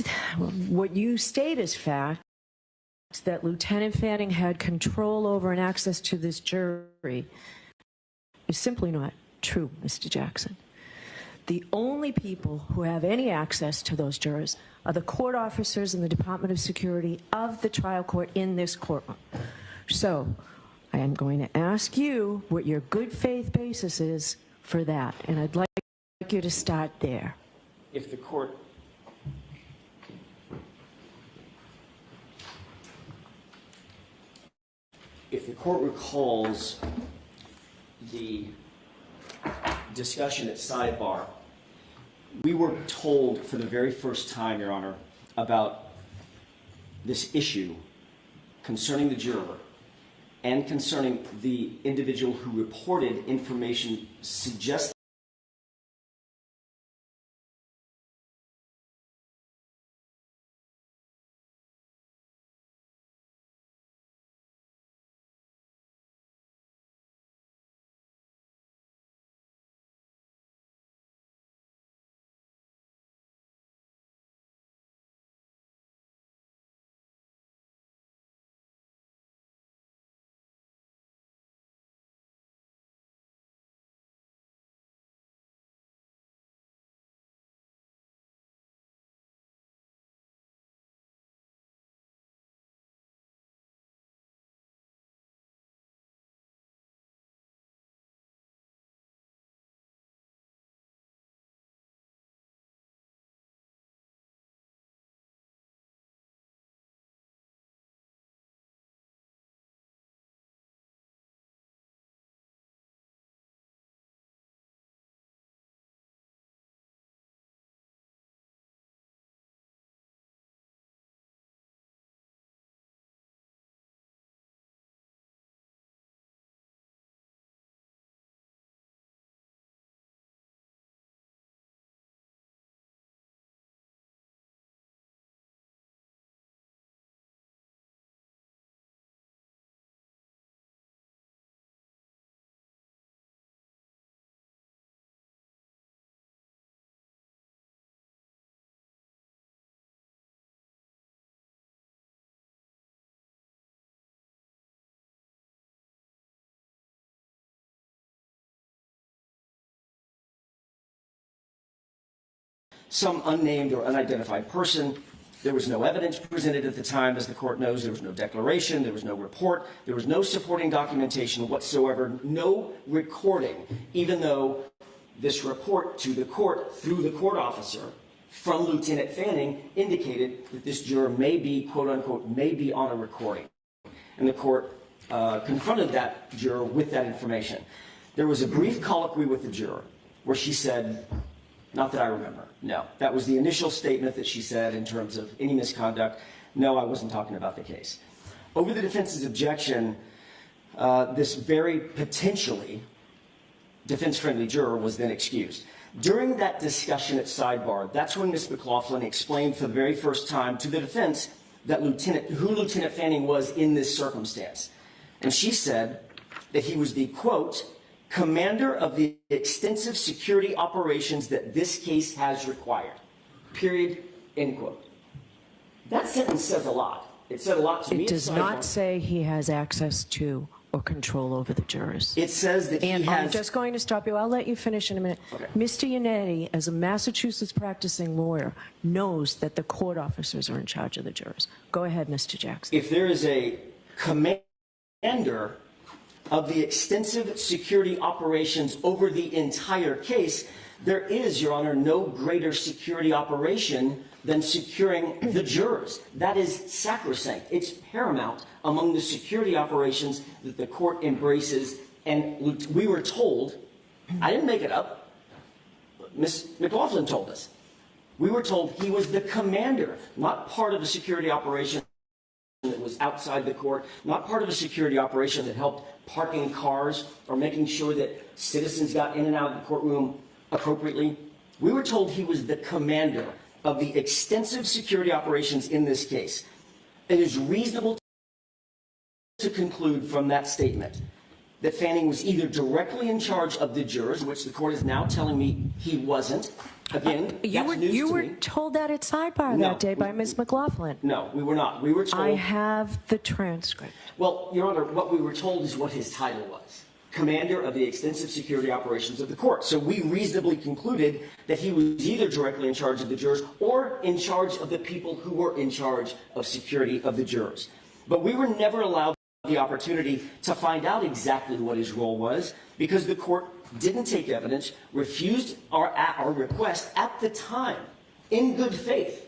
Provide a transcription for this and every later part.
fact, what you state is fact, that Lieutenant Fanning had control over and access to this jury is simply not true, Mr. Jackson. The only people who have any access to those jurors are the court officers in the Department of Security of the trial court in this courtroom. So I am going to ask you what your good faith basis is for that, and I'd like you to start there. If the court recalls the discussion at sidebar, we were told for the very first time, Your Honor, about this issue concerning the juror and concerning the individual who reported information suggesting some unnamed or unidentified person. There was no evidence presented at the time. As the court knows, there was no declaration, there was no report, there was no supporting documentation whatsoever, no recording, even though this report to the court through the court officer from Lieutenant Fanning indicated that this juror may be, quote unquote, may be on a recording. And the court confronted that juror with that information. There was a brief colloquy with the juror where she said, not that I remember. No, that was the initial statement that she said in terms of any misconduct. No, I wasn't talking about the case. Over the defense's objection, this very potentially defense-friendly juror was then excused. During that discussion at sidebar, that's when Ms. McLaughlin explained for the very first time to the defense that who Lieutenant Fanning was in this circumstance. And she said that he was the, quote, commander of the extensive security operations that this case has required, period, end quote. That sentence says a lot. It said a lot to me. It does not say he has access to or control over the jurors. It says that he has... I'm just going to stop you. I'll let you finish in a minute. Okay. Mr. Yannetti, as a Massachusetts practicing lawyer, knows that the court officers are in charge of the jurors. Go ahead, Mr. Jackson. If there is a commander of the extensive security operations over the entire case, there is, Your Honor, no greater security operation than securing the jurors. That is sacrosanct. It's paramount among the security operations that the court embraces. And we were told, I didn't make it up, Ms. McLaughlin told us, we were told he was the commander, not part of a security operation that was outside the court, not part of a security operation that helped parking cars or making sure that citizens got in and out of the courtroom appropriately. We were told he was the commander of the extensive security operations in this case. It is reasonable to conclude from that statement that Fanning was either directly in charge of the jurors, which the court is now telling me he wasn't. Again, that's news to me. You were told that at sidebar that day by Ms. McLaughlin. No, we were not. We were told. I have the transcript. Well, Your Honor, what we were told is what his title was. Commander of the extensive security operations of the court. So we reasonably concluded that he was either directly in charge of the jurors or in charge of the people who were in charge of security of the jurors. But we were never allowed the opportunity to find out exactly what his role was because the court didn't take evidence, refused our request at the time, in good faith.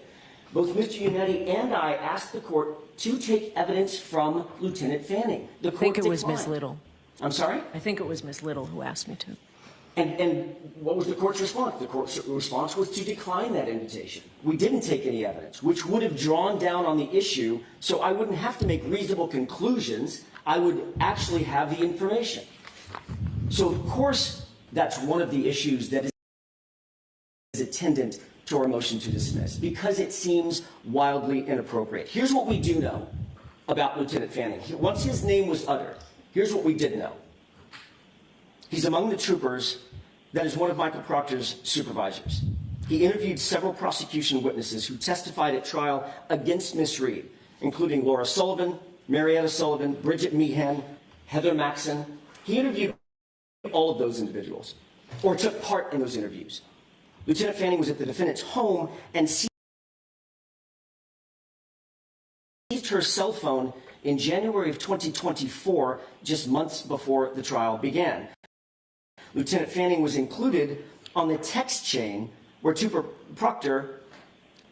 Both Mr. Unetti and I asked the court to take evidence from Lieutenant Fanning. The court I think it was declined. Ms. Little. I'm sorry? I think it was Ms. Little who asked me to. And what was the court's response? The court's response was to decline that invitation. We didn't take any evidence, which would have drawn down on the issue, so I wouldn't have to make reasonable conclusions. I would actually have the information. So, of course, that's one of the issues that is attendant to our motion to dismiss, because it seems wildly inappropriate. Here's what we do know about Lieutenant Fanning. Once his name was uttered, here's what we did know. He's among the troopers that is one of Michael Proctor's supervisors. He interviewed several prosecution witnesses who testified at trial against Miss Reed, including Laura Sullivan, Marietta Sullivan, Bridget Meehan, Heather Maxson. He interviewed all of those individuals, or took part in those interviews. Lieutenant Fanning was at the defendant's home and seized her cell phone in January of 2024, just months before the trial began. Lieutenant Fanning was included on the text chain where Trooper Proctor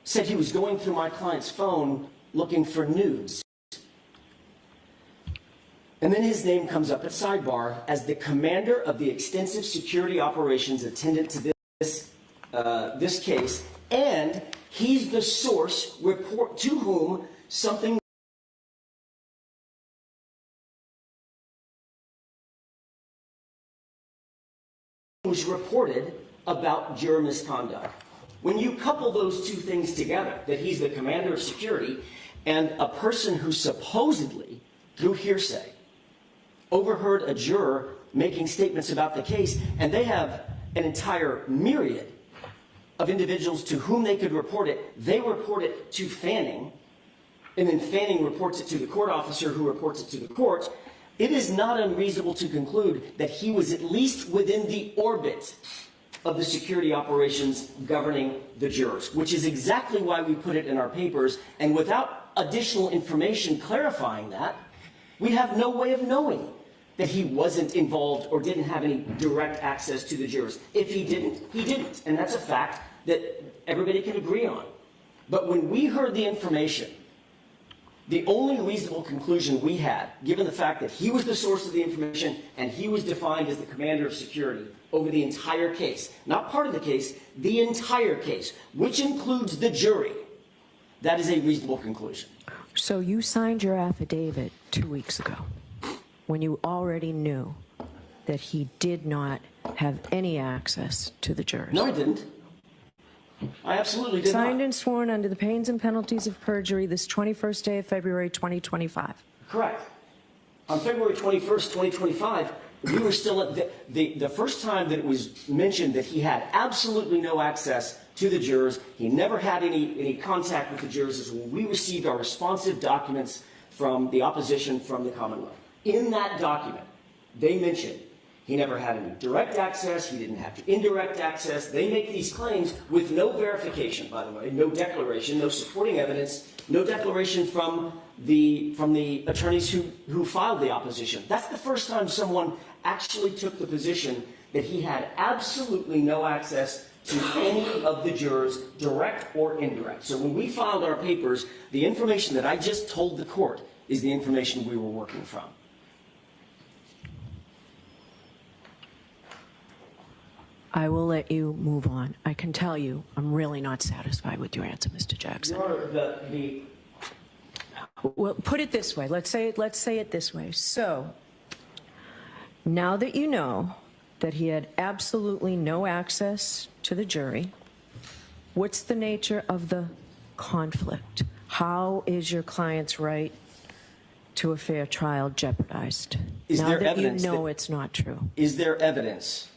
said he was going through my client's phone looking for nudes. And then his name comes up at sidebar as the commander of the extensive security operations attendant to this case, and he's the source report to whom something was reported about juror misconduct. When you couple those two things together, that he's the commander of security and a person who supposedly, through hearsay, overheard a juror making statements about the case, and they have an entire myriad of individuals to whom they could report it. They report it to Fanning, and then Fanning reports it to the court officer who reports it to the court. It is not unreasonable to conclude that he was at least within the orbit of the security operations governing the jurors, which is exactly why we put it in our papers. And without additional information clarifying that, we have no way of knowing that he wasn't involved or didn't have any direct access to the jurors. If he didn't, he didn't. And that's a fact that everybody can agree on. But when we heard the information, the only reasonable conclusion we had, given the fact that he was the source of the information and he was defined as the commander of security over the entire case, not part of the case, the entire case, which includes the jury, that is a reasonable conclusion. So you signed your affidavit 2 weeks ago when you already knew that he did not have any access to the jurors. No, I didn't. I absolutely did Signed not. and sworn under the pains and penalties of perjury this 21st day of February 2025. Correct. On February 21st, 2025, we were still at the first time that it was mentioned that he had absolutely no access to the jurors. He never had any contact with the jurors is when we received our responsive documents from the opposition from the Commonwealth. In that document, they mentioned he never had any direct access, he didn't have indirect access. They make these claims with no verification, by the way, no declaration, no supporting evidence, no declaration from the attorneys who filed the opposition. That's the first time someone actually took the position that he had absolutely no access to any of the jurors, direct or indirect. So when we filed our papers, the information that I just told the court is the information we were working from. I will let you move on. I can tell you I'm really not satisfied with your answer, Mr. Jackson. Your Honor, Well, put it this way. Let's say it this way. So, now that you know that he had absolutely no access to the jury, what's the nature of the conflict? How is your client's right to a fair trial jeopardized? Is now there that evidence you know that- it's not true. Is there evidence?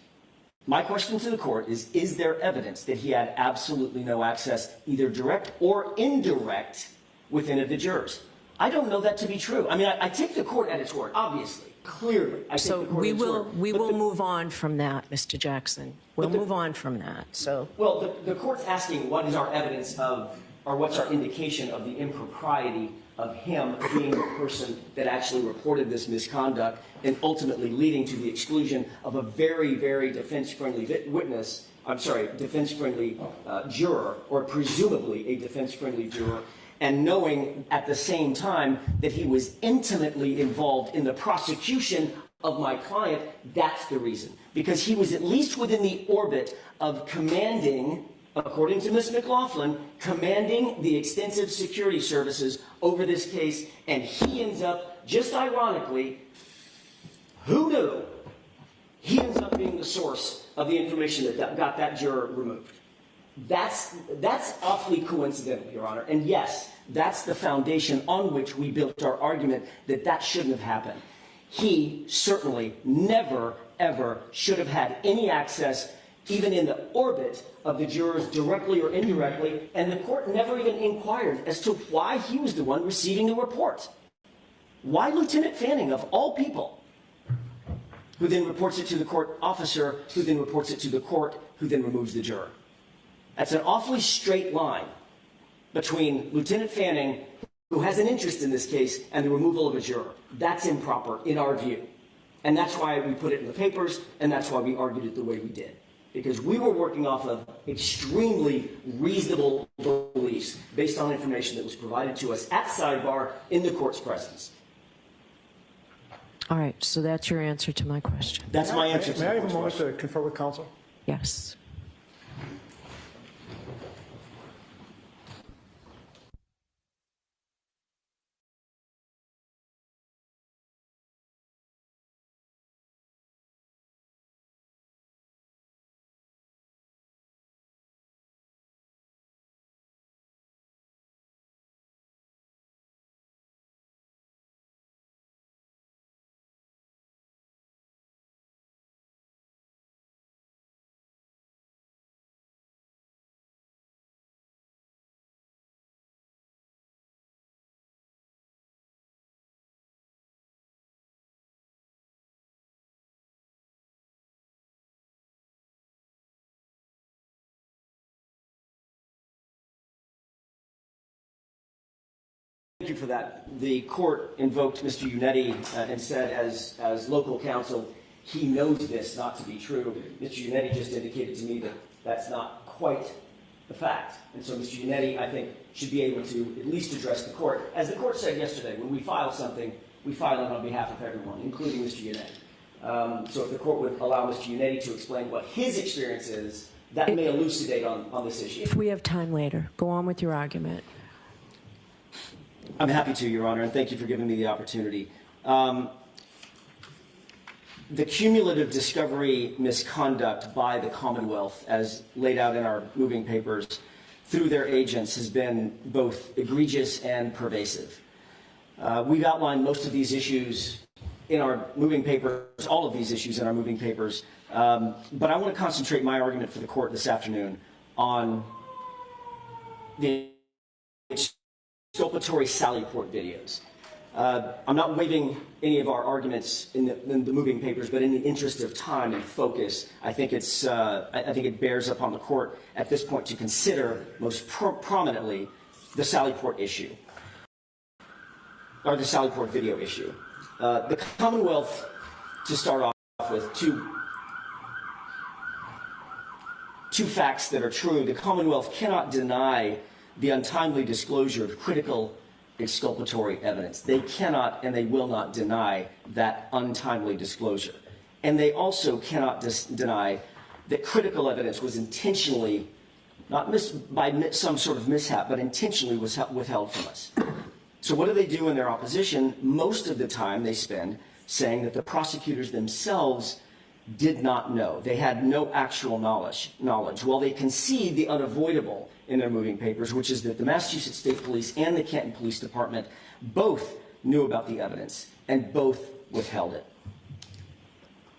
My question to the court is there evidence that he had absolutely no access, either direct or indirect, with any of the jurors? I don't know that to be true. I mean, I take the court at its word, obviously, clearly. I take So the court we at its will word. we But will the- move on from that, Mr. Jackson. We'll move on from that. So Well, the court's asking what is our evidence of, or what's our indication of the impropriety of him being the person that actually reported this misconduct and ultimately leading to the exclusion of a very, very defense-friendly defense-friendly juror, or presumably a defense-friendly juror, and knowing at the same time that he was intimately involved in the prosecution of my client. That's the reason. Because he was at least within the orbit of commanding, according to Ms. McLaughlin, commanding the extensive security services over this case, and he ends up, just ironically, who knew? He ends up being the source of the information that got that juror removed. That's awfully coincidental, Your Honor. And yes, that's the foundation on which we built our argument that that shouldn't have happened. He certainly never, ever should have had any access, even in the orbit of the jurors, directly or indirectly, and the court never even inquired as to why he was the one receiving the report. Why Lieutenant Fanning, of all people, who then reports it to the court officer, who then reports it to the court, who then removes the juror? That's an awfully straight line between Lieutenant Fanning, who has an interest in this case, and the removal of a juror. That's improper in our view. And that's why we put it in the papers, and that's why we argued it the way we did. Because we were working off of extremely reasonable beliefs based on information that was provided to us at sidebar in the court's presence. all right, so that's your answer to my question. That's my answer to May I the have a court's moment question. to confer with counsel? Yes. Thank you for that. The court invoked Mr. Unetti and said, as local counsel, he knows this not to be true. Mr. Unetti just indicated to me that that's not quite the fact. And so Mr. Unetti, I think, should be able to at least address the court. As the court said yesterday, when we file something, we file it on behalf of everyone, including Mr. Unetti. So if the court would allow Mr. Unetti to explain what his experience is, that may elucidate on this issue. If we have time later, go on with your argument. I'm happy to, Your Honor, and thank you for giving me the opportunity. The cumulative discovery misconduct by the Commonwealth, as laid out in our moving papers, through their agents has been both egregious and pervasive. We've outlined most of these issues in our moving papers, all of these issues in our moving papers, but I want to concentrate my argument for the court this afternoon on the exculpatory Sally Port videos. I'm not waiving any of our arguments in the moving papers, but in the interest of time and focus, I think it bears upon the court at this point to consider most prominently the Sally Port issue, or the Sally Port video issue. The Commonwealth, to start off with, two facts that are true. The Commonwealth cannot deny the untimely disclosure of critical exculpatory evidence. They cannot and they will not deny that untimely disclosure. And they also cannot deny that critical evidence was intentionally, not by some sort of mishap, but intentionally was withheld from us. So what do they do in their opposition? Most of the time they spend saying that the prosecutors themselves did not know. They had no actual knowledge. While they concede the unavoidable in their moving papers, which is that the Massachusetts State Police and the Canton Police Department both knew about the evidence, and both withheld it.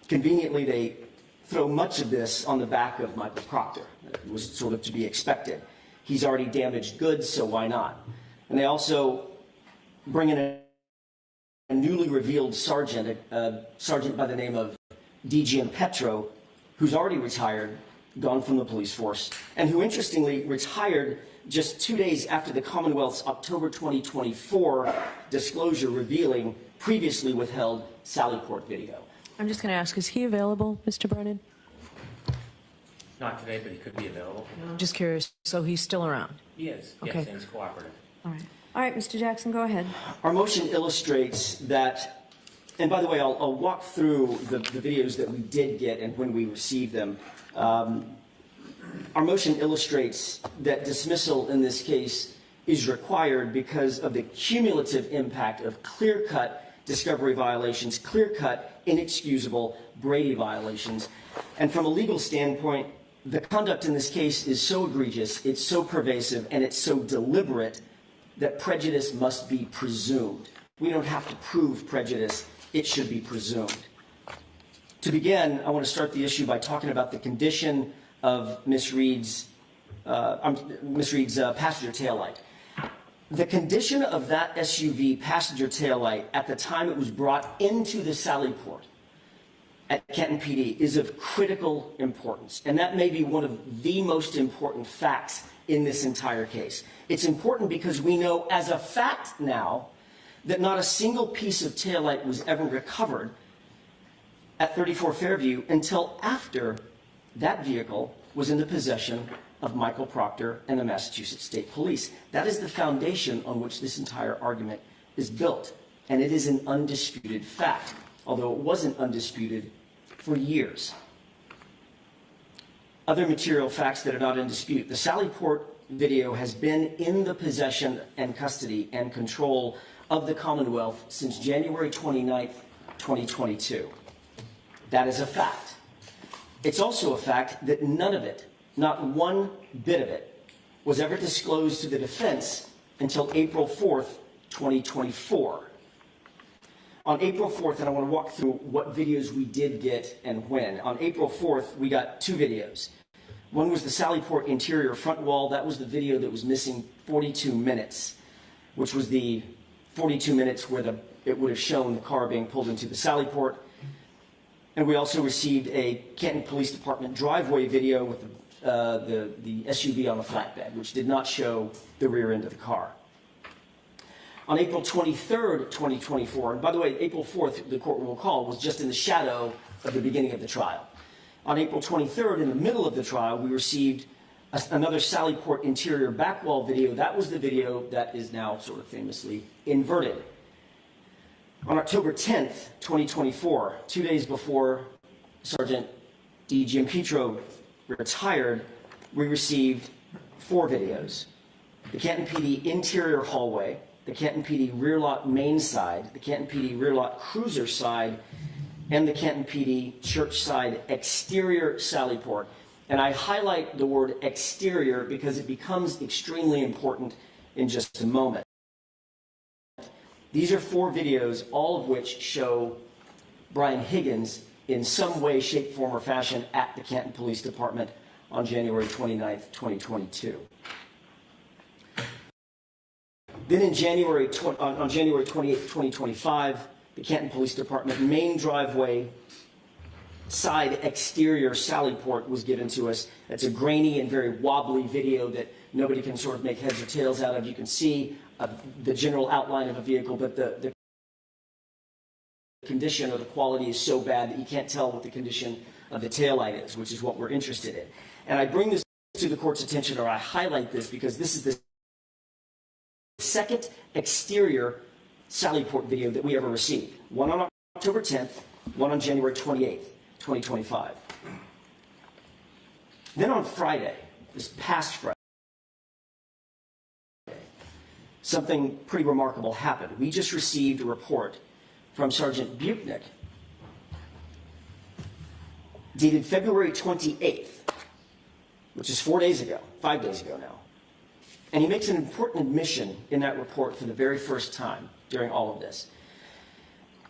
Conveniently, they throw much of this on the back of Michael Proctor. It was sort of to be expected. He's already damaged goods, so why not? And they also bring in a newly revealed sergeant, a sergeant by the name of DGM Petro, who's already retired, gone from the police force, and who interestingly retired just 2 days after the Commonwealth's October 2024 disclosure revealing previously withheld Sallyport video. I'm just going to ask, is he available, Mr. Brennan? Not today, but he could be available. I'm just curious. So he's still around? He is, Okay. yes, and he's cooperative. All right. All right, Mr. Jackson, go ahead. Our motion illustrates that, and by the way, I'll walk through the videos that we did get and when we received them. Our motion illustrates that dismissal in this case is required because of the cumulative impact of clear-cut discovery violations, clear-cut, inexcusable Brady violations. And from a legal standpoint, the conduct in this case is so egregious, it's so pervasive, and it's so deliberate that prejudice must be presumed. We don't have to prove prejudice, it should be presumed. To begin, I want to start the issue by talking about the condition of Miss Reed's passenger taillight. The condition of that SUV passenger taillight at the time it was brought into the Sallyport at Canton PD is of critical importance, and that may be one of the most important facts in this entire case. It's important because we know as a fact now that not a single piece of taillight was ever recovered at 34 Fairview until after that vehicle was in the possession of Michael Proctor and the Massachusetts State Police. That is the foundation on which this entire argument is built, and it is an undisputed fact, although it wasn't undisputed for years. Other material facts that are not in dispute. The Sallyport video has been in the possession and custody and control of the Commonwealth since January 29th, 2022. That is a fact. It's also a fact that none of it, not one bit of it, was ever disclosed to the defense until April 4th, 2024. On April 4th, and I want to walk through what videos we did get and when. On April 4th, we got two videos. One was the Sallyport interior front wall. That was the video that was missing 42 minutes, which was the 42 minutes where it would have shown the car being pulled into the Sallyport. And we also received a Canton Police Department driveway video with the SUV on a flatbed, which did not show the rear end of the car. On April 23rd, 2024, and by the way, April 4th, the court will recall, was just in the shadow of the beginning of the trial. On April 23rd, in the middle of the trial, we received another Sallyport interior back wall video. That was the video that is now sort of famously inverted. On October 10th, 2024, 2 days before Sergeant DGM Petro retired, we received four videos. The Canton PD interior hallway, the Canton PD rear lot main side, the Canton PD rear lot cruiser side, and the Canton PD church side exterior Sallyport. And I highlight the word exterior because it becomes extremely important in just a moment. These are four videos, all of which show Brian Higgins in some way, shape, form, or fashion at the Canton Police Department on January 29th, 2022. Then on January 28th, 2025, the Canton Police Department main driveway side exterior Sallyport was given to us. It's a grainy and very wobbly video that nobody can sort of make heads or tails out of. You can see the general outline of a vehicle, but the condition or the quality is so bad that you can't tell what the condition of the taillight is, which is what we're interested in. And I bring this to the court's attention, or I highlight this, because this is the second exterior Sallyport video that we ever received. One on October 10th, one on January 28th, 2025. Then on Friday, this past Friday, something pretty remarkable happened. We just received a report from Sergeant Buchnick dated February 28th, which is 5 days ago now. And he makes an important admission in that report for the very first time during all of this.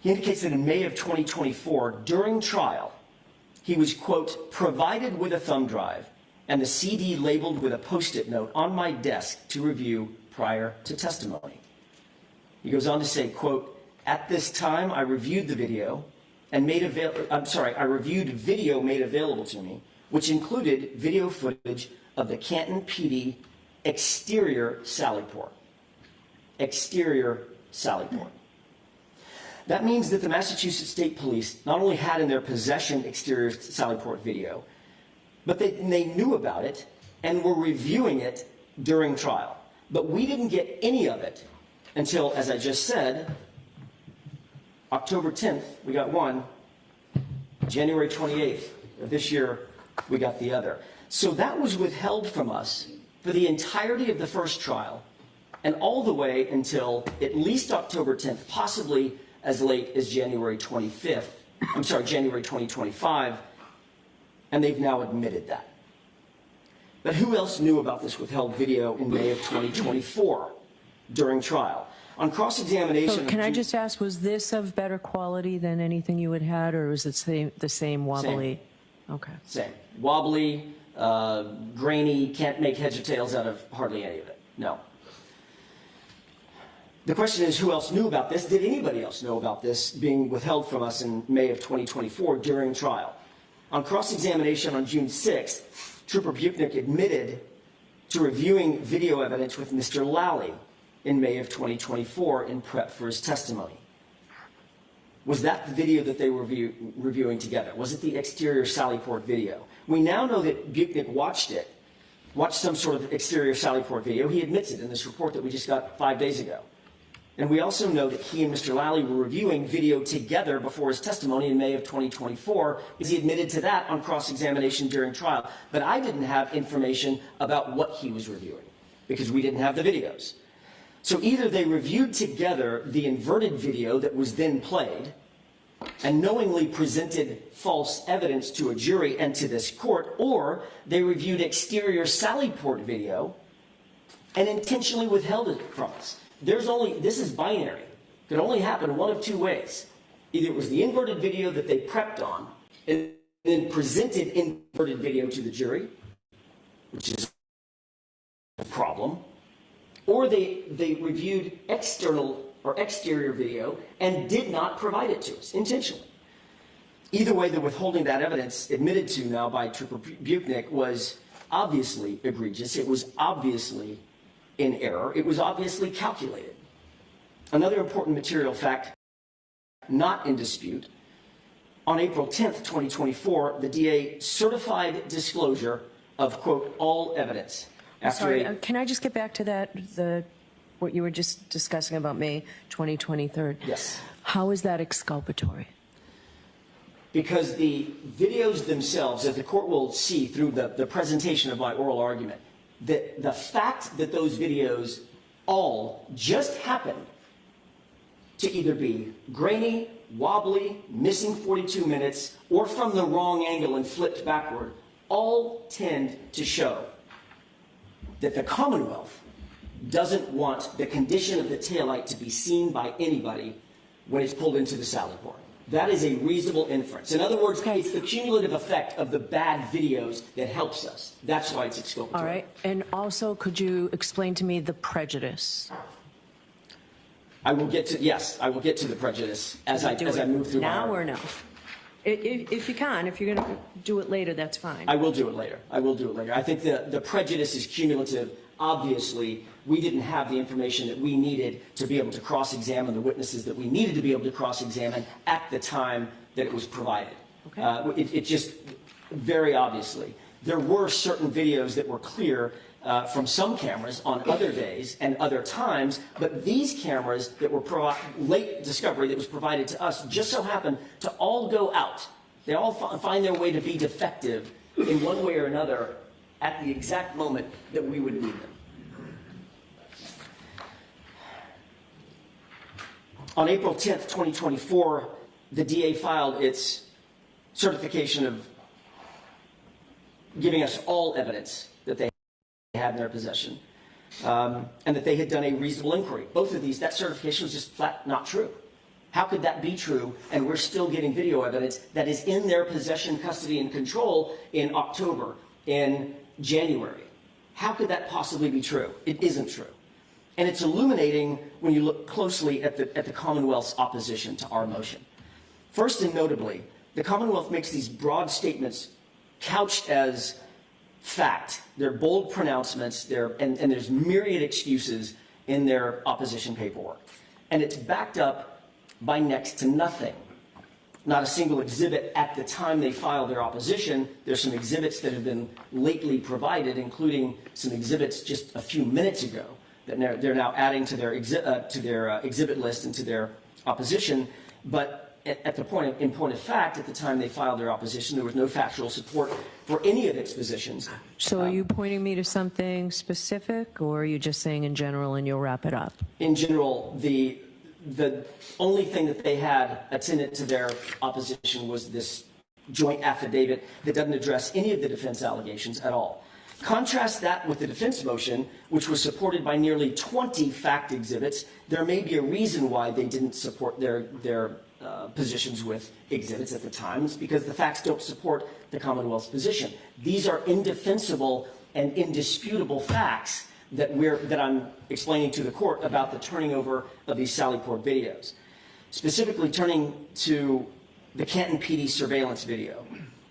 He indicates that in May of 2024, during trial, he was, quote, provided with a thumb drive and the CD labeled with a Post-it note on my desk to review prior to testimony. He goes on to say, quote, at this time, I reviewed the video and I reviewed video made available to me, which included video footage of the Canton PD exterior sally port. Exterior sally port. That means that the Massachusetts State Police not only had in their possession exterior sally port video, but they knew about it and were reviewing it during trial. But we didn't get any of it until, as I just said, October 10th, we got one. January 28th of this year, we got the other. So that was withheld from us for the entirety of the first trial and all the way until at least October 10th, possibly as late as January 2025, and they've now admitted that. But who else knew about this withheld video in May of 2024 during trial? On cross-examination... So can I just ask, was this of better quality than anything you had, or was it the same wobbly? Same. Okay. Same. Wobbly, grainy, can't make heads or tails out of hardly any of it. No. The question is, who else knew about this? Did anybody else know about this being withheld from us in May of 2024 during trial? On cross-examination on June 6th, Trooper Buchnick admitted to reviewing video evidence with Mr. Lally in May of 2024 in prep for his testimony. Was that the video that they were reviewing together? Was it the exterior Sallyport video? We now know that Buchnick watched some sort of exterior Sallyport video. He admits it in this report that we just got 5 days ago. And we also know that he and Mr. Lally were reviewing video together before his testimony in May of 2024, because he admitted to that on cross-examination during trial. But I didn't have information about what he was reviewing, because we didn't have the videos. So either they reviewed together the inverted video that was then played and knowingly presented false evidence to a jury and to this court, or they reviewed exterior Sallyport video and intentionally withheld it from us. This is binary. It could only happen one of two ways. Either it was the inverted video that they prepped on and then presented inverted video to the jury, which is a problem, or they reviewed external or exterior video and did not provide it to us intentionally. Either way, the withholding that evidence admitted to now by Trooper Buchnick was obviously egregious. It was obviously in error. It was obviously calculated. Another important material fact not in dispute: on April 10th, 2024, the DA certified disclosure of, quote, all evidence. Can I just get back to that, what you were just discussing about May 2023? Yes. How is that exculpatory? Because the videos themselves, as the court will see through the presentation of my oral argument, the fact that those videos all just happened to either be grainy, wobbly, missing 42 minutes, or from the wrong angle and flipped backward, all tend to show that the Commonwealth doesn't want the condition of the taillight to be seen by anybody when it's pulled into the Sallyport. That is a reasonable inference. In other words, it's the cumulative effect of the bad videos that helps us. That's why it's exculpatory. All right. And also, could you explain to me the prejudice? I will get to the prejudice as I move through my now argument. or no? If you can, if you're going to do it later, that's fine. I will do it later. I think the prejudice is cumulative. Obviously, we didn't have the information that we needed to be able to cross-examine the witnesses that we needed to be able to cross-examine at the time that it was provided. Okay. It just, very obviously, there were certain videos that were clear from some cameras on other days and other times, but these cameras that were late discovery that was provided to us just so happened to all go out. They all find their way to be defective in one way or another at the exact moment that we would need them. On April 10th, 2024, the DA filed its certification of giving us all evidence that they had in their possession. and that they had done a reasonable inquiry. Both of these, that certification was just flat not true. How could that be true, and we're still getting video evidence that is in their possession, custody, and control in October, in January? How could that possibly be true? It isn't true. And it's illuminating when you look closely at the Commonwealth's opposition to our motion. First and notably, the Commonwealth makes these broad statements couched as fact. They're bold pronouncements, and there's myriad excuses in their opposition paperwork. And it's backed up by next to nothing. Not a single exhibit at the time they filed their opposition. There's some exhibits that have been lately provided, including some exhibits just a few minutes ago that they're now adding to their exhibit list and to their opposition. But in point of fact, at the time they filed their opposition, there was no factual support for any of its positions. So are you pointing me to something specific, or are you just saying in general and you'll wrap it up? In general, the only thing that they had attendant to their opposition was this joint affidavit that doesn't address any of the defense allegations at all. Contrast that with the defense motion, which was supported by nearly 20 fact exhibits. There may be a reason why they didn't support their positions with exhibits at the time. It's because the facts don't support the Commonwealth's position. These are indefensible and indisputable facts that I'm explaining to the court about the turning over of these Sallyport videos. Specifically turning to the Canton PD surveillance video.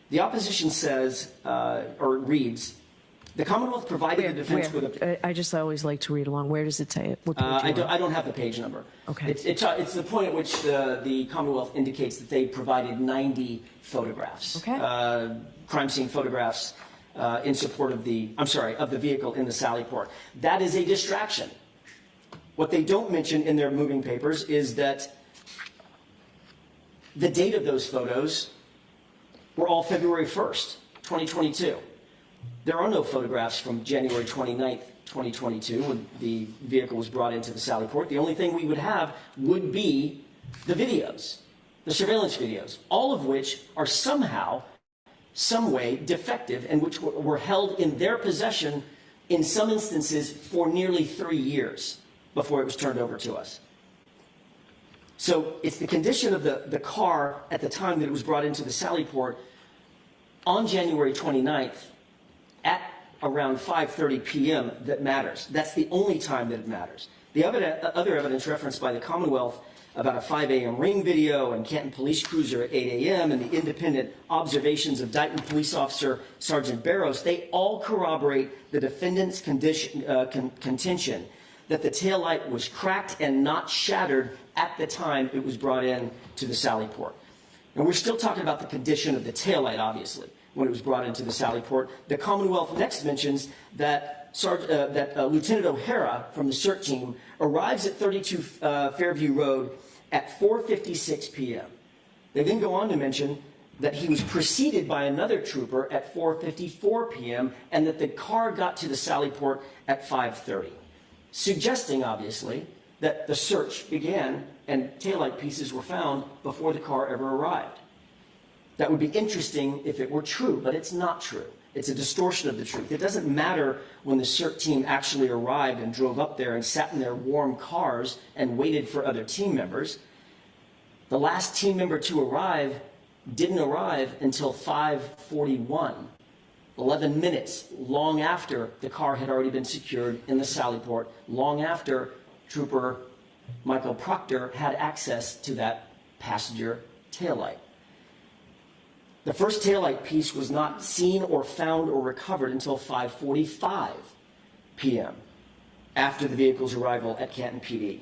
The opposition says, or reads, the Commonwealth provided the defense with a... I just always like to read along. Where does it say it? What page I don't have the page number. Okay. It's the point at which the Commonwealth indicates that they provided 90 photographs. Okay. Crime scene photographs in support of the vehicle in the Sallyport. That is a distraction. What they don't mention in their moving papers is that the date of those photos were all February 1st, 2022. There are no photographs from January 29th, 2022, when the vehicle was brought into the Sallyport. The only thing we would have would be the videos, the surveillance videos, all of which are somehow, some way defective, and which were held in their possession in some instances for nearly 3 years before it was turned over to us. So it's the condition of the car at the time that it was brought into the Sallyport on January 29th at around 5:30 p.m. that matters. That's the only time that it matters. The other evidence referenced by the Commonwealth about a 5 a.m. ring video and Canton police cruiser at 8 a.m. and the independent observations of Dighton police officer Sergeant Barrows, they all corroborate the defendant's contention that the taillight was cracked and not shattered at the time it was brought in to the Sallyport. And we're still talking about the condition of the taillight, obviously, when it was brought into the Sallyport. The Commonwealth next mentions that Lieutenant O'Hara from the CERT team arrives at 32 Fairview Road at 4:56 p.m. They then go on to mention that he was preceded by another trooper at 4:54 p.m. and that the car got to the Sallyport at 5:30, suggesting, obviously, that the search began and taillight pieces were found before the car ever arrived. That would be interesting if it were true, but it's not true. It's a distortion of the truth. It doesn't matter when the CERT team actually arrived and drove up there and sat in their warm cars and waited for other team members. The last team member to arrive didn't arrive until 5:41, 11 minutes, long after the car had already been secured in the Sallyport, long after Trooper Michael Proctor had access to that passenger taillight. The first taillight piece was not seen or found or recovered until 5:45 p.m. after the vehicle's arrival at Canton PD.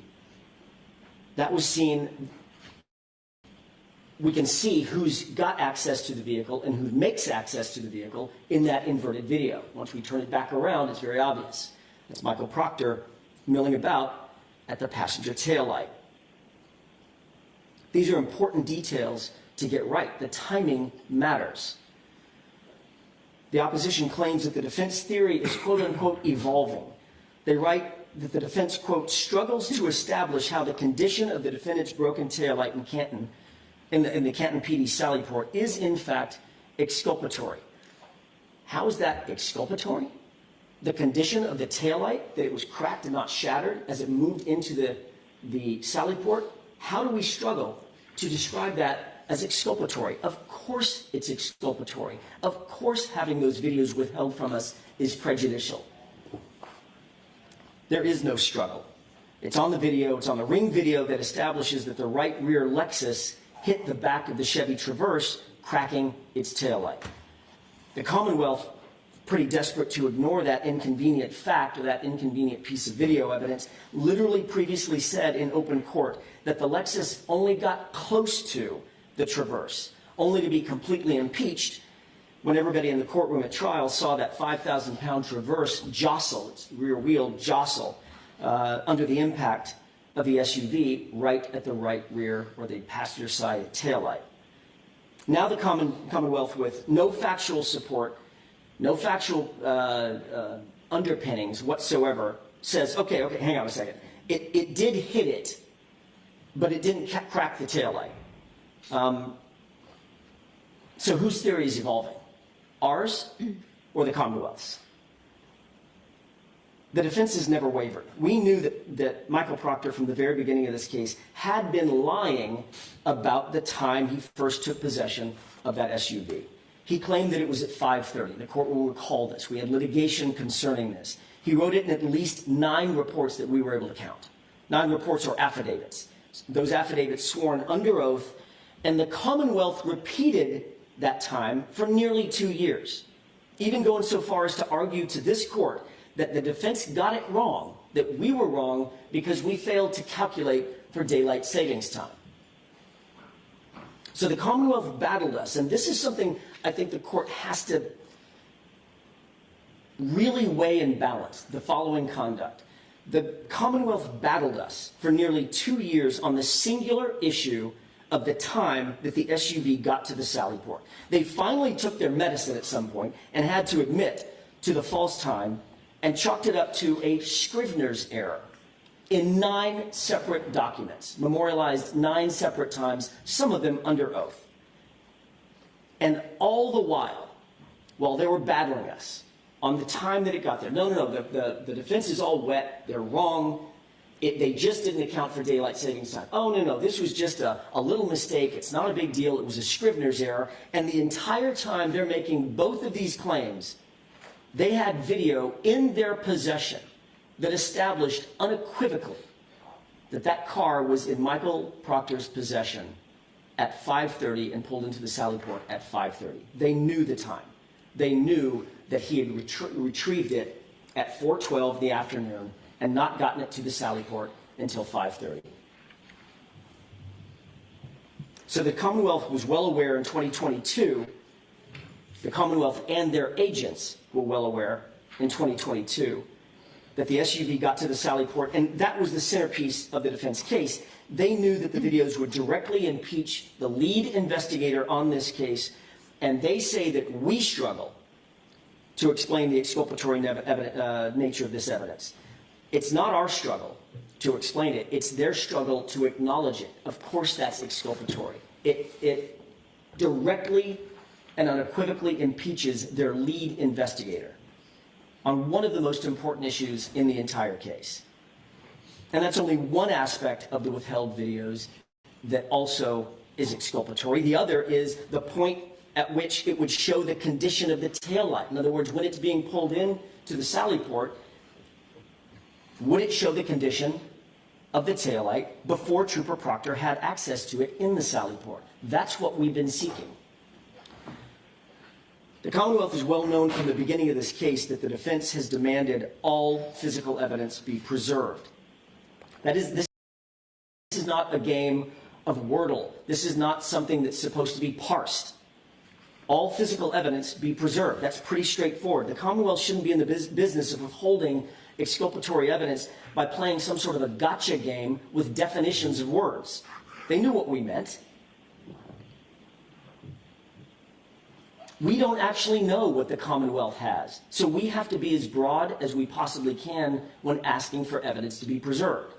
That was seen. We can see who's got access to the vehicle and who makes access to the vehicle in that inverted video. Once we turn it back around, it's very obvious. It's Michael Proctor milling about at the passenger taillight. These are important details to get right. The timing matters. The opposition claims that the defense theory is quote-unquote evolving. They write that the defense, quote, struggles to establish how the condition of the defendant's broken taillight in Canton, in the Canton PD Sallyport, is in fact exculpatory. How is that exculpatory? the condition of the taillight, that it was cracked and not shattered as it moved into the sally port, how do we struggle to describe that as exculpatory? Of course it's exculpatory. Of course having those videos withheld from us is prejudicial. There is no struggle. It's on the video, it's on the Ring video that establishes that the right rear Lexus hit the back of the Chevy Traverse, cracking its taillight. The Commonwealth, pretty desperate to ignore that inconvenient fact or that inconvenient piece of video evidence, literally previously said in open court that the Lexus only got close to the Traverse, only to be completely impeached when everybody in the courtroom at trial saw that 5,000-pound Traverse jostle, its rear wheel jostle, under the impact of the SUV right at the right rear or the passenger side taillight. Now the Commonwealth, with no factual support, no factual underpinnings whatsoever, says, okay, hang on a second. It did hit it, but it didn't crack the taillight. So whose theory is evolving? Ours or the Commonwealth's? The defense has never wavered. We knew that Michael Proctor, from the very beginning of this case, had been lying about the time he first took possession of that SUV. He claimed that it was at 5:30. The court will recall this. We had litigation concerning this. He wrote it in at least 9 reports that we were able to count. 9 reports or affidavits. Those affidavits sworn under oath, and the Commonwealth repeated that time for nearly 2 years, even going so far as to argue to this court that the defense got it wrong, that we were wrong because we failed to calculate for daylight savings time. So the Commonwealth battled us, and this is something I think the court has to really weigh and balance, the following conduct. The Commonwealth battled us for nearly 2 years on the singular issue of the time that the SUV got to the sally port. They finally took their medicine at some point and had to admit to the false time and chalked it up to a Scrivener's error in 9 separate documents, memorialized 9 separate times, some of them under oath. And all the while they were battling us on the time that it got there, no, the defense is all wet, they're wrong, they just didn't account for daylight savings time. Oh, no, this was just a little mistake, it's not a big deal, it was a Scrivener's error. And the entire time they're making both of these claims, they had video in their possession that established unequivocally that that car was in Michael Proctor's possession at 5:30 and pulled into the sally port at 5:30. They knew the time. They knew that he had retrieved it at 4:12 in the afternoon and not gotten it to the sally port until 5:30. So the Commonwealth was well aware in 2022, the Commonwealth and their agents were well aware in 2022 that the SUV got to the sally port, and that was the centerpiece of the defense case. They knew that the videos would directly impeach the lead investigator on this case, and they say that we struggle to explain the exculpatory nature of this evidence. It's not our struggle to explain it, it's their struggle to acknowledge it. Of course that's exculpatory. It directly and unequivocally impeaches their lead investigator on one of the most important issues in the entire case. And that's only one aspect of the withheld videos that also is exculpatory. The other is the point at which it would show the condition of the taillight. In other words, when it's being pulled in to the sally port, would it show the condition of the taillight before Trooper Proctor had access to it in the sally port? That's what we've been seeking. The Commonwealth is well known from the beginning of this case that the defense has demanded all physical evidence be preserved. That is, this is not a game of Wordle. This is not something that's supposed to be parsed. All physical evidence be preserved. That's pretty straightforward. The Commonwealth shouldn't be in the business of withholding exculpatory evidence by playing some sort of a gotcha game with definitions of words. They knew what we meant. We don't actually know what the Commonwealth has, so we have to be as broad as we possibly can when asking for evidence to be preserved.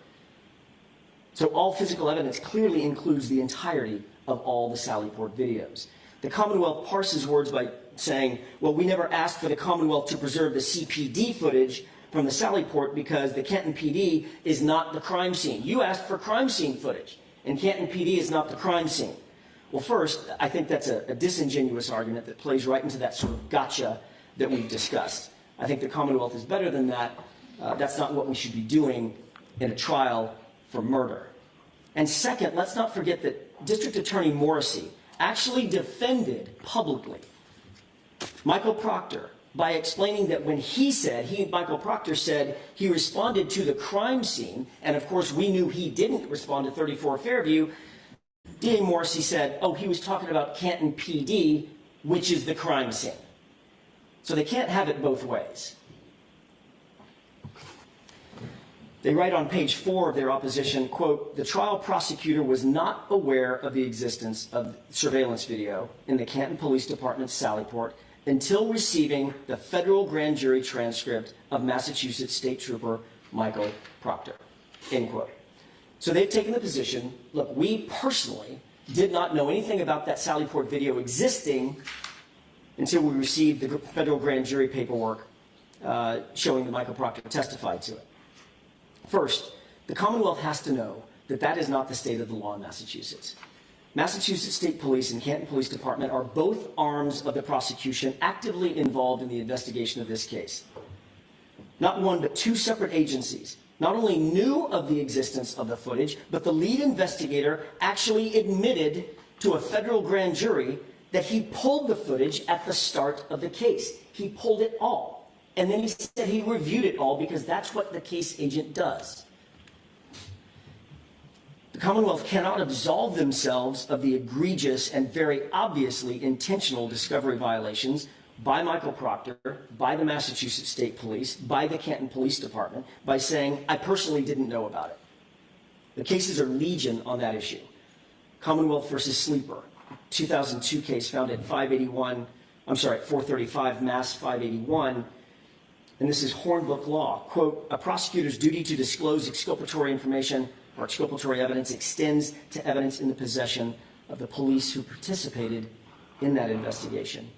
So all physical evidence clearly includes the entirety of all the sally port videos. The Commonwealth parses words by saying, well, we never asked for the Commonwealth to preserve the CPD footage from the Sallyport because the Canton PD is not the crime scene. You asked for crime scene footage, and Canton PD is not the crime scene. Well, first, I think that's a disingenuous argument that plays right into that sort of gotcha that we've discussed. I think the Commonwealth is better than that. That's not what we should be doing in a trial for murder. And second, let's not forget that District Attorney Morrissey actually defended publicly Michael Proctor by explaining that when Michael Proctor said he responded to the crime scene, and of course we knew he didn't respond to 34 Fairview, D.A. Morrissey said, oh, he was talking about Canton PD, which is the crime scene. So they can't have it both ways. They write on page 4 of their opposition, quote, the trial prosecutor was not aware of the existence of surveillance video in the Canton Police Department's Sallyport until receiving the federal grand jury transcript of Massachusetts State Trooper Michael Proctor, end quote. So they've taken the position, look, we personally did not know anything about that Sallyport video existing until we received the federal grand jury paperwork showing that Michael Proctor testified to it. First, the Commonwealth has to know that that is not the state of the law in Massachusetts. Massachusetts State Police and Canton Police Department are both arms of the prosecution actively involved in the investigation of this case. Not one, but two separate agencies not only knew of the existence of the footage, but the lead investigator actually admitted to a federal grand jury that he pulled the footage at the start of the case. He pulled it all. And then he said he reviewed it all because that's what the case agent does. The Commonwealth cannot absolve themselves of the egregious and very obviously intentional discovery violations by Michael Proctor, by the Massachusetts State Police, by the Canton Police Department, by saying, I personally didn't know about it. The cases are legion on that issue. Commonwealth versus Sleeper, 2002 case found at 435 Mass 581, and this is Hornbook law. Quote, a prosecutor's duty to disclose exculpatory information or exculpatory evidence extends to evidence in the possession of the police who participated in that investigation.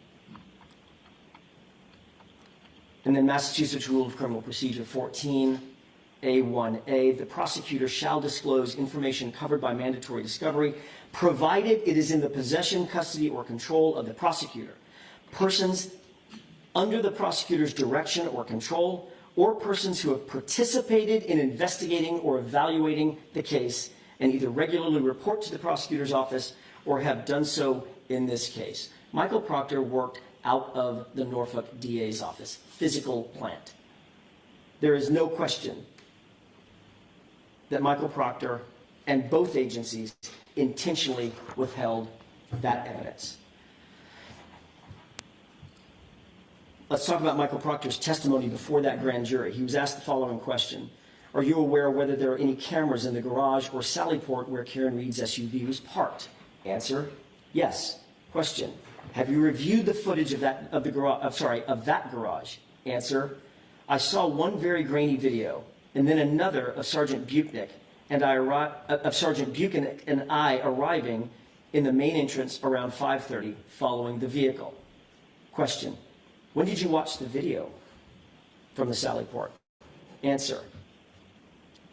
And then Massachusetts Rule of Criminal Procedure 14A1A, the prosecutor shall disclose information covered by mandatory discovery, provided it is in the possession, custody, or control of the prosecutor, persons under the prosecutor's direction or control, or persons who have participated in investigating or evaluating the case and either regularly report to the prosecutor's office or have done so in this case. Michael Proctor worked out of the Norfolk DA's office, physical plant. There is no question that Michael Proctor and both agencies intentionally withheld that evidence. Let's talk about Michael Proctor's testimony before that grand jury. He was asked the following question. Are you aware whether there are any cameras in the garage or Sallyport where Karen Reed's SUV was parked? Answer, yes. Question, have you reviewed the footage of that garage? Answer, I saw one very grainy video and then another of Sergeant Buchanan and I arriving in the main entrance around 5:30 following the vehicle. Question, when did you watch the video from the Sallyport? Answer,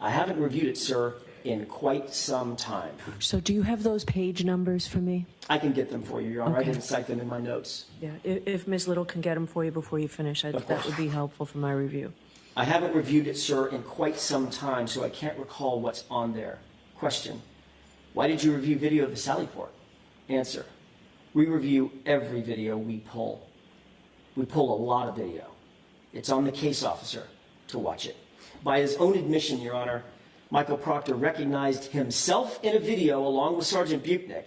I haven't reviewed it, sir, in quite some time. So do you have those page numbers for me? I can get them for you, Your Honor. Okay. I didn't cite them in my notes. Yeah, if Ms. Little can get them for you before you finish, that would be helpful for my review. I haven't reviewed it, sir, in quite some time, so I can't recall what's on there. Question, why did you review video of the Sallyport? Answer, we review every video we pull. We pull a lot of video. It's on the case officer to watch it. By his own admission, Your Honor, Michael Proctor recognized himself in a video along with Sergeant Buchanan.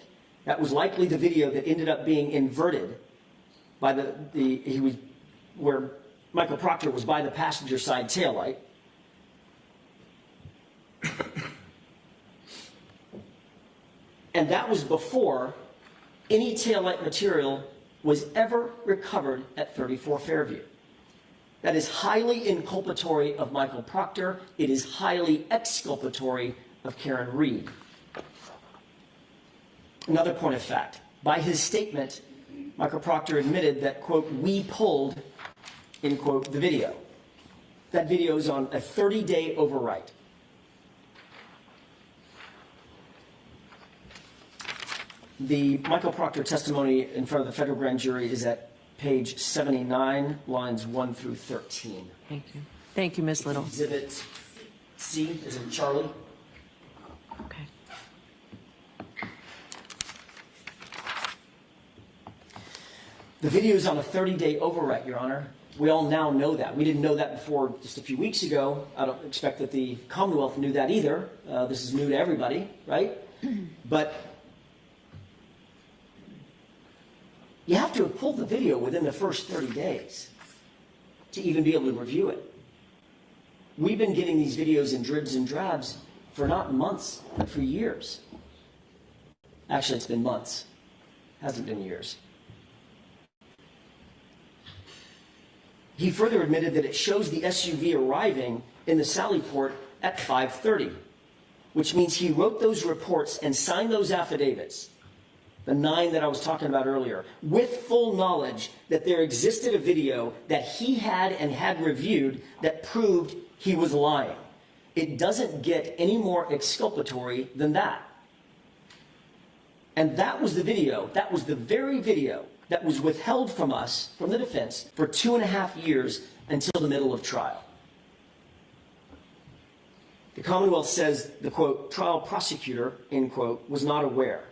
That was likely the video that ended up being inverted by where Michael Proctor was by the passenger side taillight. And that was before any taillight material was ever recovered at 34 Fairview. That is highly inculpatory of Michael Proctor. It is highly exculpatory of Karen Reed. Another point of fact, by his statement, Michael Proctor admitted that, quote, we pulled, end quote, the video. That video is on a 30-day overwrite. The Michael Proctor testimony in front of the federal grand jury is at page 79, lines 1 through 13. Thank you. Thank you, Ms. Little. Exhibit C, is in Charlie. Okay. The video is on a 30-day overwrite, Your Honor. We all now know that. We didn't know that before just a few weeks ago. I don't expect that the Commonwealth knew that either. This is new to everybody, right? But you have to have pulled the video within the first 30 days to even be able to review it. We've been getting these videos in dribs and drabs for not months, but for years. Actually, it's been months. Hasn't been years. He further admitted that it shows the SUV arriving in the Sally Port at 5:30, which means he wrote those reports and signed those affidavits, the 9 that I was talking about earlier, with full knowledge that there existed a video that he had and had reviewed that proved he was lying. It doesn't get any more exculpatory than that. And that was the video, that was the very video that was withheld from us, from the defense, for 2.5 years until the middle of trial. The Commonwealth says the, quote, trial prosecutor, end quote, was not aware.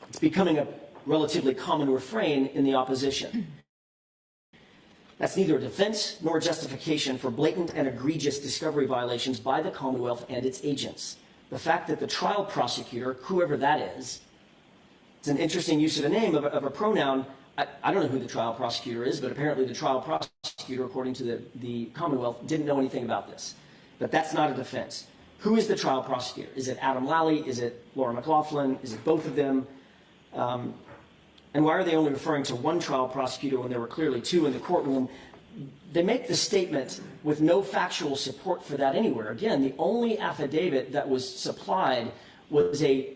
It's becoming a relatively common refrain in the opposition. That's neither a defense nor a justification for blatant and egregious discovery violations by the Commonwealth and its agents. The fact that the trial prosecutor, whoever that is, it's an interesting use of a name, of a pronoun. I don't know who the trial prosecutor is, but apparently the trial prosecutor, according to the Commonwealth, didn't know anything about this. But that's not a defense. Who is the trial prosecutor? Is it Adam Lally? Is it Laura McLaughlin? Is it both of them? And why are they only referring to one trial prosecutor when there were clearly 2 in the courtroom? They make the statement with no factual support for that anywhere. Again, the only affidavit that was supplied was a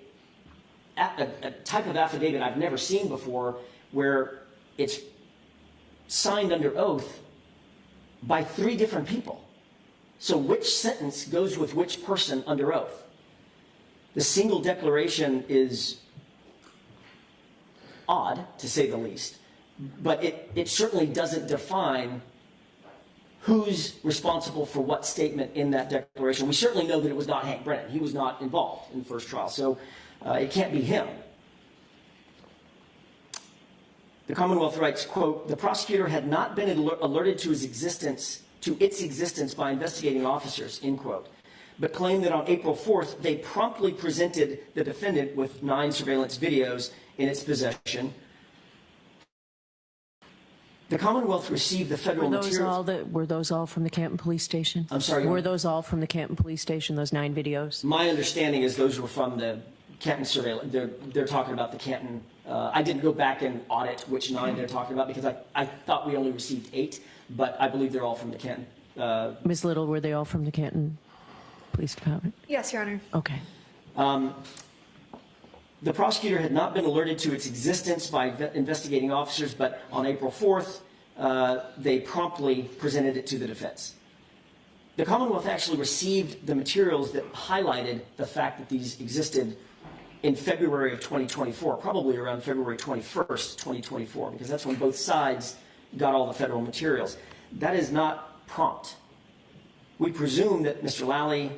type of affidavit I've never seen before, where it's signed under oath by 3 different people. So which sentence goes with which person under oath? The single declaration is odd, to say the least, but it certainly doesn't define who's responsible for what statement in that declaration. We certainly know that it was not Hank Brennan. He was not involved in the first trial, so it can't be him. The Commonwealth writes, quote, the prosecutor had not been alerted to its existence by investigating officers, end quote, but claimed that on April 4th, they promptly presented the defendant with 9 surveillance videos in its possession. The Commonwealth received the federal materials. Were those all from the Canton Police Station? I'm sorry? Were those all from the Canton Police Station, those 9 videos? My understanding is those were from the Canton surveillance. They're talking about the Canton. I didn't go back and audit which 9 they're talking about because I thought we only received 8, but I believe they're all from the Canton. Ms. Little, were they all from the Canton Police Department? Yes, Your Honor. Okay. The prosecutor had not been alerted to its existence by investigating officers, but on April 4th, they promptly presented it to the defense. The Commonwealth actually received the materials that highlighted the fact that these existed in February of 2024, probably around February 21st, 2024, because that's when both sides got all the federal materials. That is not prompt. We presume that Mr. Lally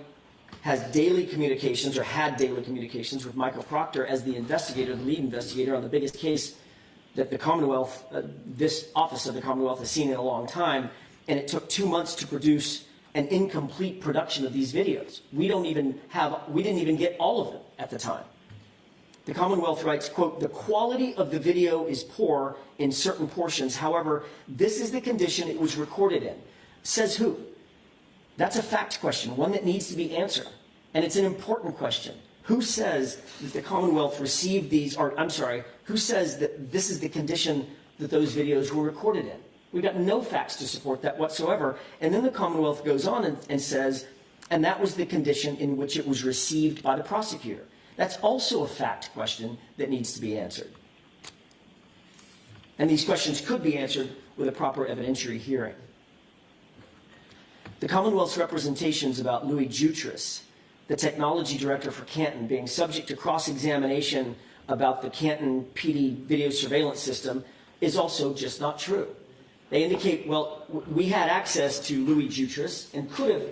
has daily communications or had daily communications with Michael Proctor as the investigator, the lead investigator on the biggest case that the Commonwealth, this office of the Commonwealth has seen in a long time, and it took 2 months to produce an incomplete production of these videos. We didn't even get all of them at the time. The Commonwealth writes, quote, the quality of the video is poor in certain portions. However, this is the condition it was recorded in. Says who? That's a fact question, one that needs to be answered. And it's an important question. Who says that the Commonwealth received these, or I'm sorry, who says that this is the condition that those videos were recorded in? We've got no facts to support that whatsoever. And then the Commonwealth goes on and says, and that was the condition in which it was received by the prosecutor. That's also a fact question that needs to be answered. And these questions could be answered with a proper evidentiary hearing. The Commonwealth's representations about Louis Jutras, the technology director for Canton, being subject to cross-examination about the Canton PD video surveillance system is also just not true. They indicate, well, we had access to Louis Jutras and could have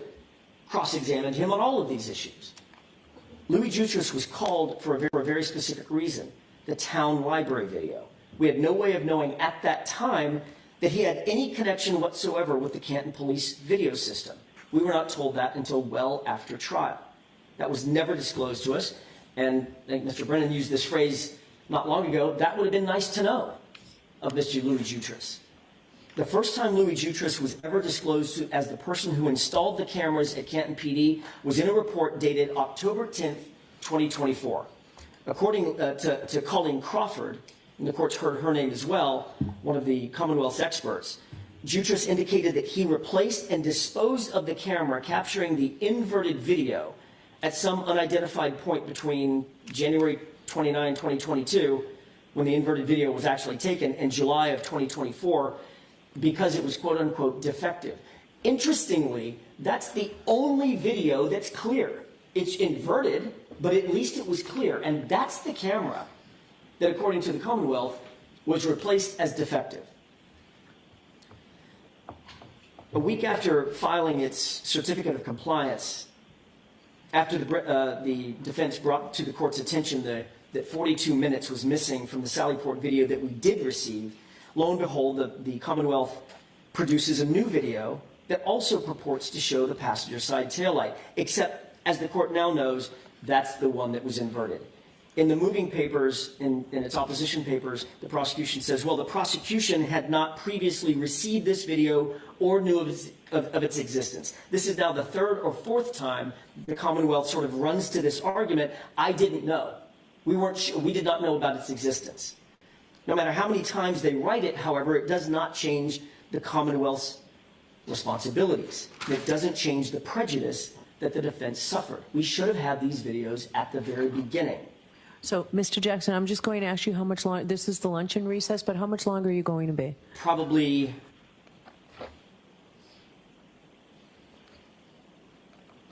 cross-examined him on all of these issues. Louis Jutras was called for a very specific reason, the town library video. We had no way of knowing at that time that he had any connection whatsoever with the Canton Police video system. We were not told that until well after trial. That was never disclosed to us, and I think Mr. Brennan used this phrase not long ago, that would have been nice to know of Mr. Louis Jutras. The first time Louis Jutras was ever disclosed as the person who installed the cameras at Canton PD was in a report dated October 10th, 2024. According to Colleen Crawford, and the court's heard her name as well, one of the Commonwealth's experts, Jutras indicated that he replaced and disposed of the camera capturing the inverted video at some unidentified point between January 29, 2022, when the inverted video was actually taken, and July of 2024, because it was quote-unquote defective. Interestingly, that's the only video that's clear. It's inverted, but at least it was clear, and that's the camera that, according to the Commonwealth, was replaced as defective. A week after filing its certificate of compliance, after the defense brought to the court's attention that 42 minutes was missing from the Sallyport video that we did receive, lo and behold, the Commonwealth produces a new video that also purports to show the passenger side taillight, except, as the court now knows, that's the one that was inverted. In the moving papers, in its opposition papers, the prosecution says, well, the prosecution had not previously received this video or knew of its existence. This is now the third or fourth time the Commonwealth sort of runs to this argument, I didn't know. We did not know about its existence. No matter how many times they write it, however, it does not change the Commonwealth's responsibilities. It doesn't change the prejudice that the defense suffered. We should have had these videos at the very beginning. So, Mr. Jackson, I'm just going to ask you how much longer, this is the luncheon recess, but how much longer are you going to be? Probably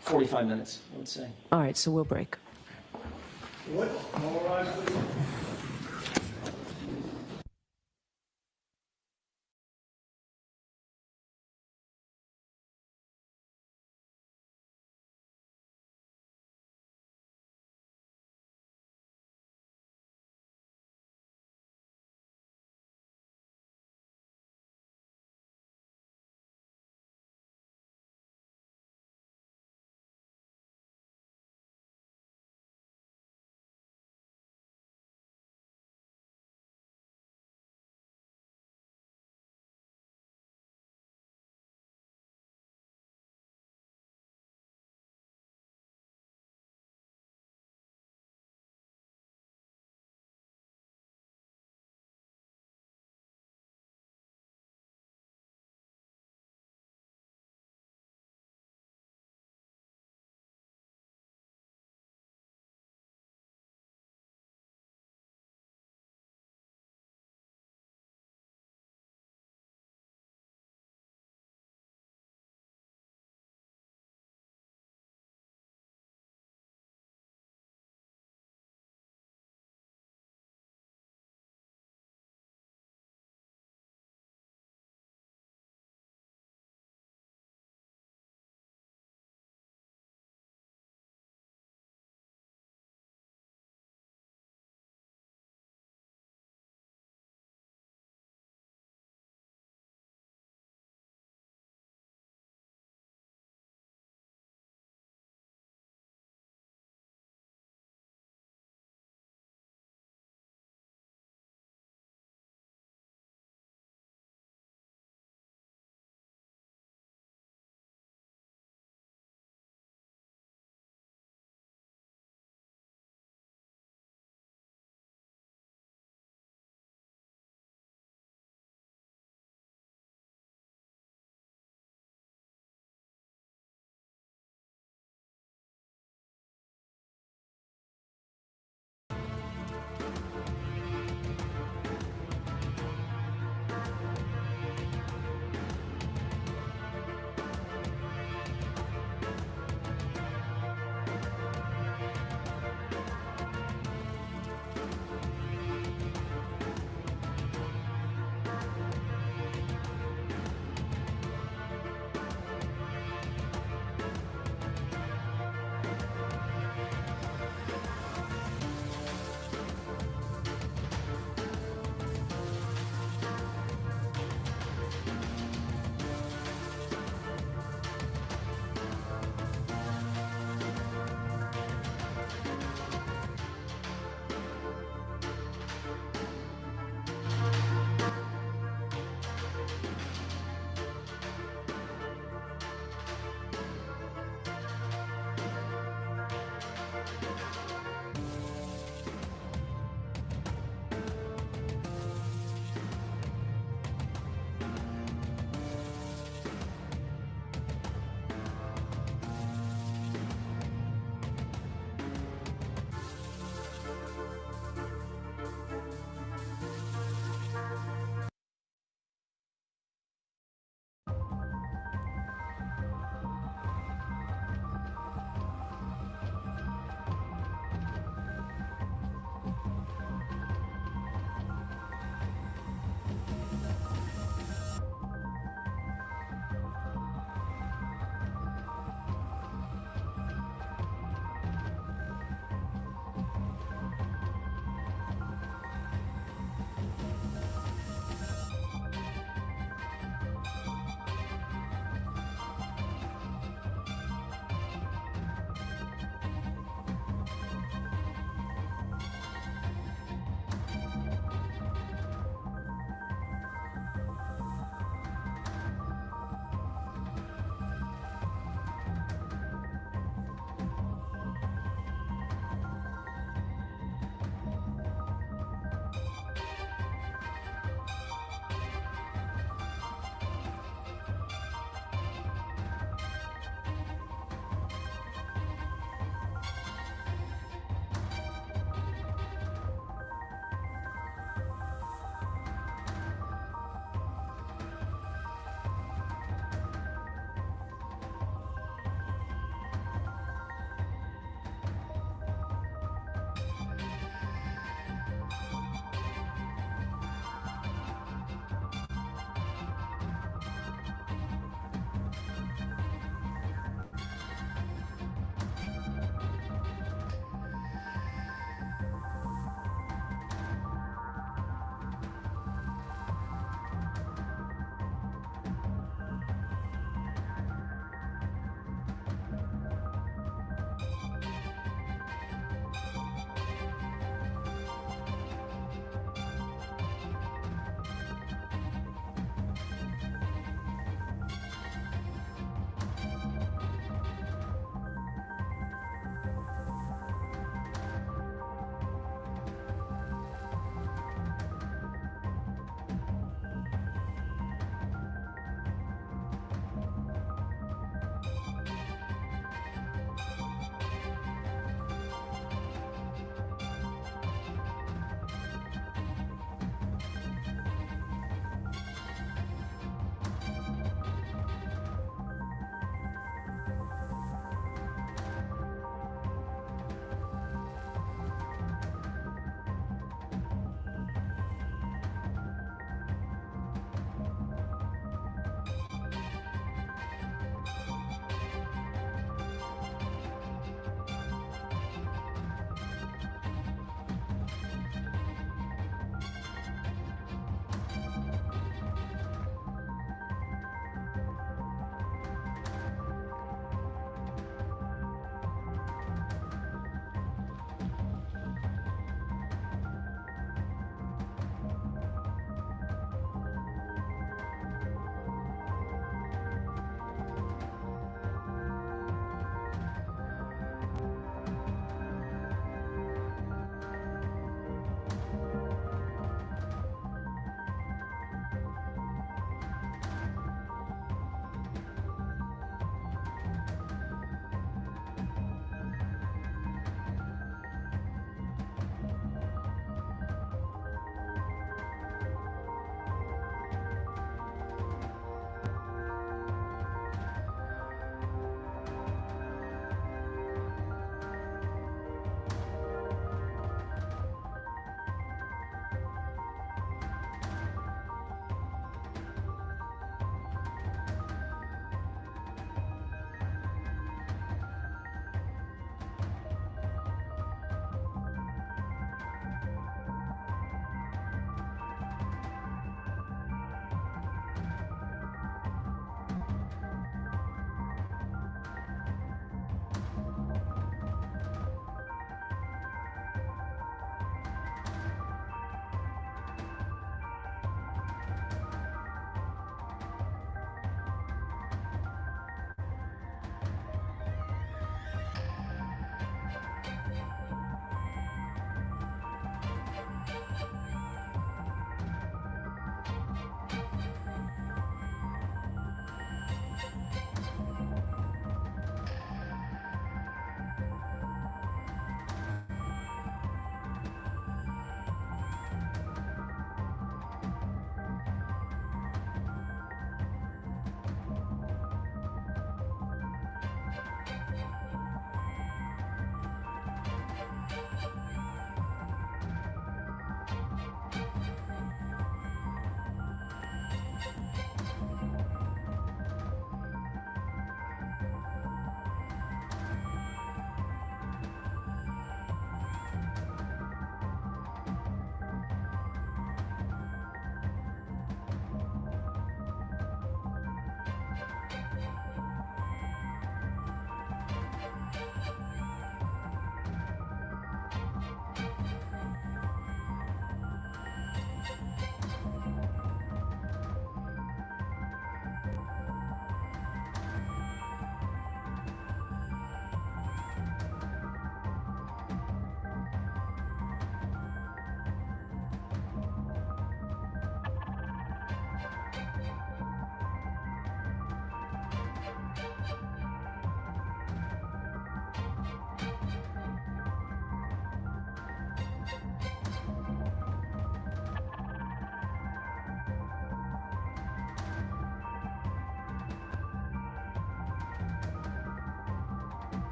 45 minutes, I would say. All right, so we'll break. What? All rise, please.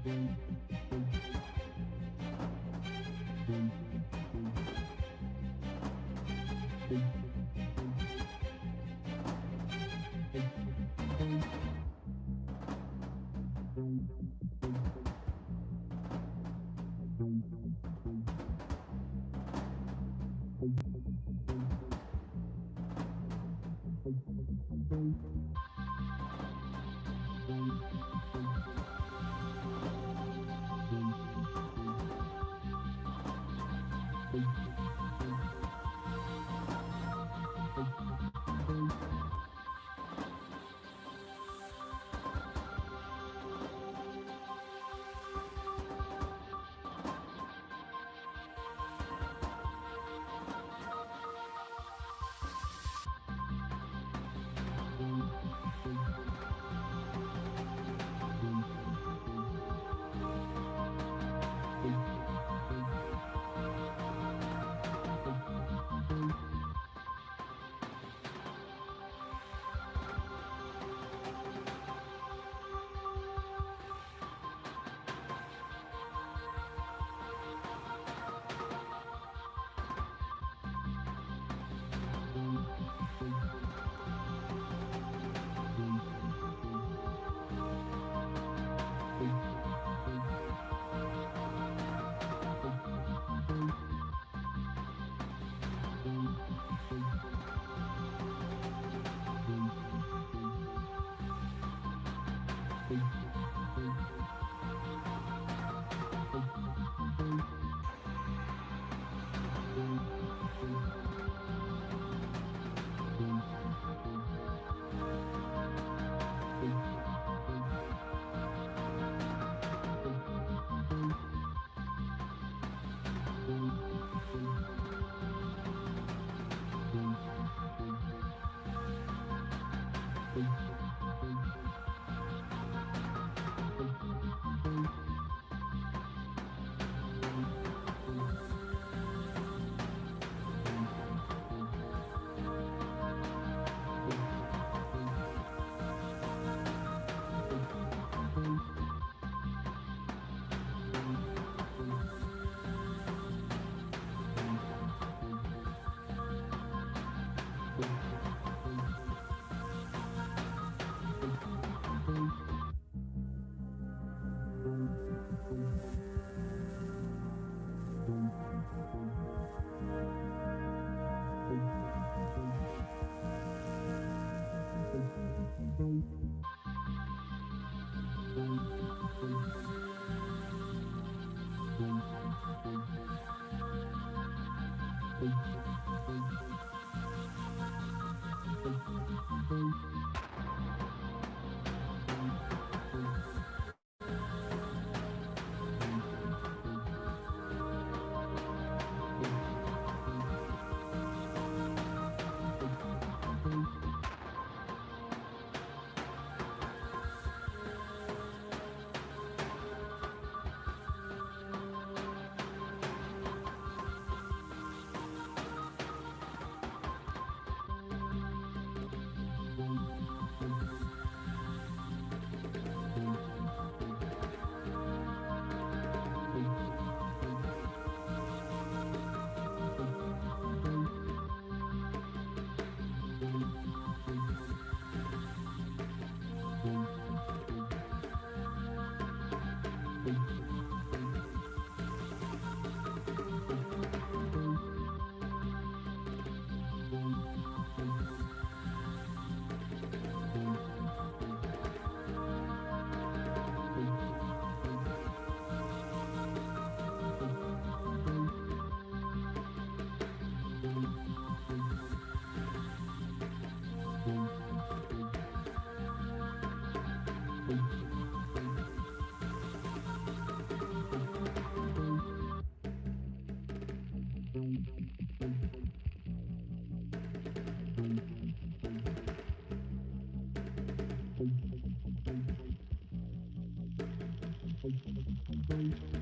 Thank you.